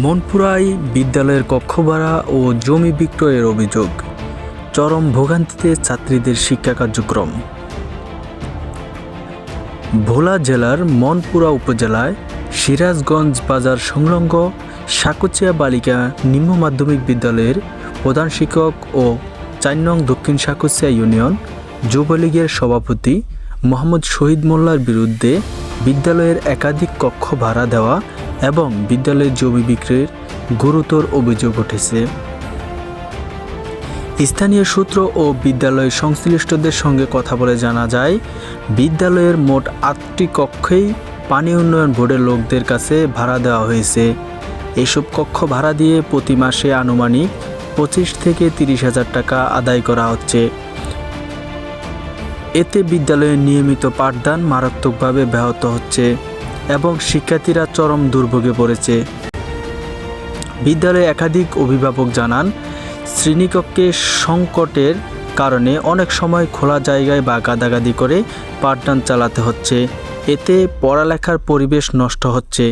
মনপুরায় বিদ্যালয়ের কক্ষ ভাড়া ও জমি বিক্রয়ের অভিযোগ, চরম ভোগান্তিতে ছাত্রীদের শিক্ষা কার্যক্রম। ভোলা জেলার মনপুরা উপজেলায় সিরাজগঞ্জ বাজার সংলগ্ন সাকুচিয়া বালিকা নিম্ন মাধ্যমিক বিদ্যালয়ের প্রধান শিক্ষক ও ৪ নং দক্ষিণ সাকুচিয়া ইউনিয়ন যুবলীগের সভাপতি মোহাম্মদ শহীদ মোল্লার বিরুদ্ধে বিদ্যালয়ের একাধিক কক্ষ ভাড়া দেওয়া এবং বিদ্যালয়ের জমি বিক্রির গুরুতর অভিযোগ উঠেছে। স্থানীয় সূত্র ও বিদ্যালয় সংশ্লিষ্টদের সঙ্গে কথা বলে জানা যায়, বিদ্যালয়ের মোট ৮টি কক্ষেই পানি উন্নয়ন বোর্ডের লোকদের কাছে ভাড়া দেওয়া হয়েছে। এসব কক্ষ ভাড়া দিয়ে প্রতি মাসে আনুমানিক ২৫ থেকে ৩০ হাজার টাকা আদায় করা হচ্ছে। এতে বিদ্যালয়ের নিয়মিত পাঠদান মারাত্মকভাবে ব্যাহত হচ্ছে এবং শিক্ষার্থীরা চরম দুর্ভোগে পড়েছে। বিদ্যালয়ে একাধিক অভিভাবক জানান, শ্রেণীকক্ষে সংকটের কারণে অনেক সময় খোলা জায়গায় বা গাদাগাদি করে পাঠদান চালাতে হচ্ছে। এতে পড়ালেখার পরিবেশ নষ্ট হচ্ছে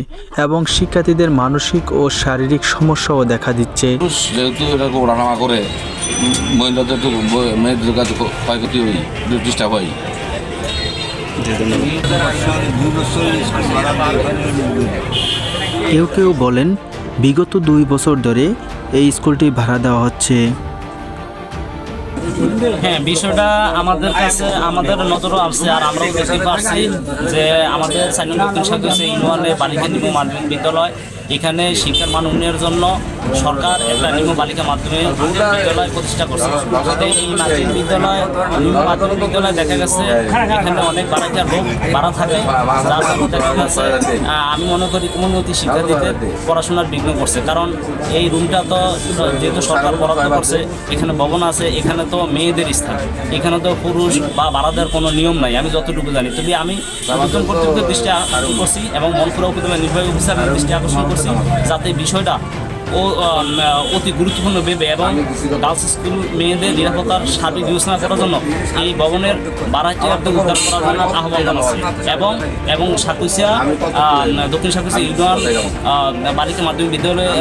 এবং শিক্ষার্থীদের মানসিক ও শারীরিক সমস্যাও দেখা দিচ্ছে। যেহেতু এটা ওঠানামা করে মহিলাদের তো মেয়েদের কাছে ক্ষয়ক্ষতি হয়, ডিস্টার্ব হয়। কেউ কেউ বলেন, বিগত ২ বছর ধরে এই স্কুলটি ভাড়া দেওয়া হচ্ছে। হ্যাঁ, বিষয়টা আমাদের কাছে আমাদের নজরও আসছে, আর আমরাও দেখতে পারছি যে আমাদের ৪ নং দক্ষিণ সাকুচিয়া ইউনিয়নের বালিকা নিম্ন মাধ্যমিক বিদ্যালয়, এখানে শিক্ষার মান উন্নয়নের জন্য সরকার একটা নিম্ন বালিকা মাধ্যমিক বিদ্যালয় প্রতিষ্ঠা করছে। এই মাধ্যমিক বিদ্যালয় নিম্ন মাধ্যমিক বিদ্যালয় দেখা গেছে এখানে অনেক বাড়াইকার লোক বাড়া থাকে, যার জন্য দেখা গেছে আমি মনে করি কোমলমতি শিক্ষার্থীদের পড়াশোনার বিঘ্ন করছে। কারণ এই রুমটা তো যেহেতু সরকার বরাদ্দ করছে, এখানে ভবন আছে, এখানে তো মেয়েদের স্থান, এখানে তো পুরুষ বা বাড়াদের কোনো নিয়ম নাই আমি যতটুকু জানি। তবে আমি নতুন কর্তৃপক্ষের দৃষ্টি আকর্ষণ করছি এবং মনপুরা উপজেলা নির্বাহী অফিসারের দৃষ্টি আকর্ষণ করছি যাতে বিষয়টা অতি গুরুত্বপূর্ণ ভেবে এবং গার্লস স্কুল মেয়েদের নিরাপত্তার সার্বিক বিবেচনা করার জন্য এই ভবনের বাড়াইটিয়ার্থ উদ্ধার করার জন্য আহ্বান জানাচ্ছি এবং সাকুচিয়া দক্ষিণ সাকুচিয়া ইউনিয়ন বালিকা মাধ্যমিক বিদ্যালয়ের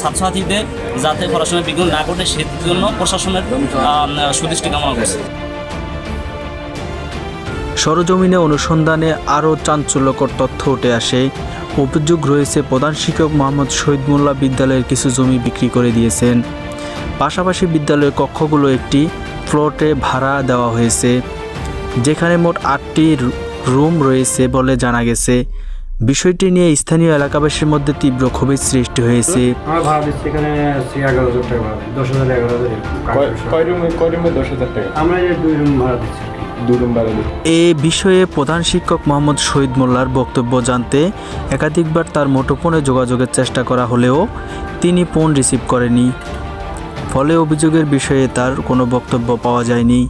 ছাত্রছাত্রীদের যাতে পড়াশোনার বিঘ্ন না ঘটে সেজন্য প্রশাসনের সুদৃষ্টি কামনা করছে। সরজমিনে অনুসন্ধানে আরও চাঞ্চল্যকর তথ্য উঠে আসে। অভিযোগ রয়েছে, প্রধান শিক্ষক মোহাম্মদ শহীদ মোল্লা বিদ্যালয়ের কিছু জমি বিক্রি করে দিয়েছেন। পাশাপাশি বিদ্যালয়ের কক্ষগুলো একটি প্লটে ভাড়া দেওয়া হয়েছে, যেখানে মোট ৮টি রুম রয়েছে বলে জানা গেছে। বিষয়টি নিয়ে স্থানীয় এলাকাবাসীর মধ্যে তীব্র ক্ষোভের সৃষ্টি হয়েছে। এ বিষয়ে প্রধান শিক্ষক মোহাম্মদ শহীদ মোল্লার বক্তব্য জানতে একাধিকবার তার মুঠোফোনে যোগাযোগের চেষ্টা করা হলেও তিনি ফোন রিসিভ করেনি, ফলে অভিযোগের বিষয়ে তার কোনো বক্তব্য পাওয়া যায়নি।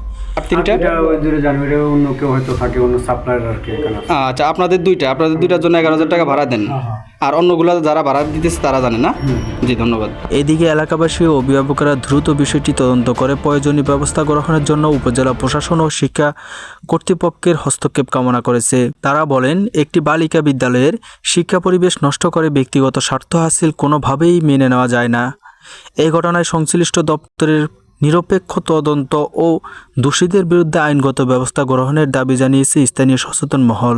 আচ্ছা, আপনাদের দুইটার জন্য ১১,০০০ টাকা ভাড়া দেন, আর অন্যগুলো যারা ভাড়া দিতেছে তারা জানে না। জি, ধন্যবাদ। এদিকে এলাকাবাসী ও অভিভাবকরা দ্রুত বিষয়টি তদন্ত করে প্রয়োজনীয় ব্যবস্থা গ্রহণের জন্য উপজেলা প্রশাসন ও শিক্ষা কর্তৃপক্ষের হস্তক্ষেপ কামনা করেছে। তারা বলেন, একটি বালিকা বিদ্যালয়ের শিক্ষা পরিবেশ নষ্ট করে ব্যক্তিগত স্বার্থ হাসিল কোনোভাবেই মেনে নেওয়া যায় না। এই ঘটনায় সংশ্লিষ্ট দপ্তরের নিরপেক্ষ তদন্ত ও দোষীদের বিরুদ্ধে আইনগত ব্যবস্থা গ্রহণের দাবি জানিয়েছে স্থানীয় সচেতন মহল।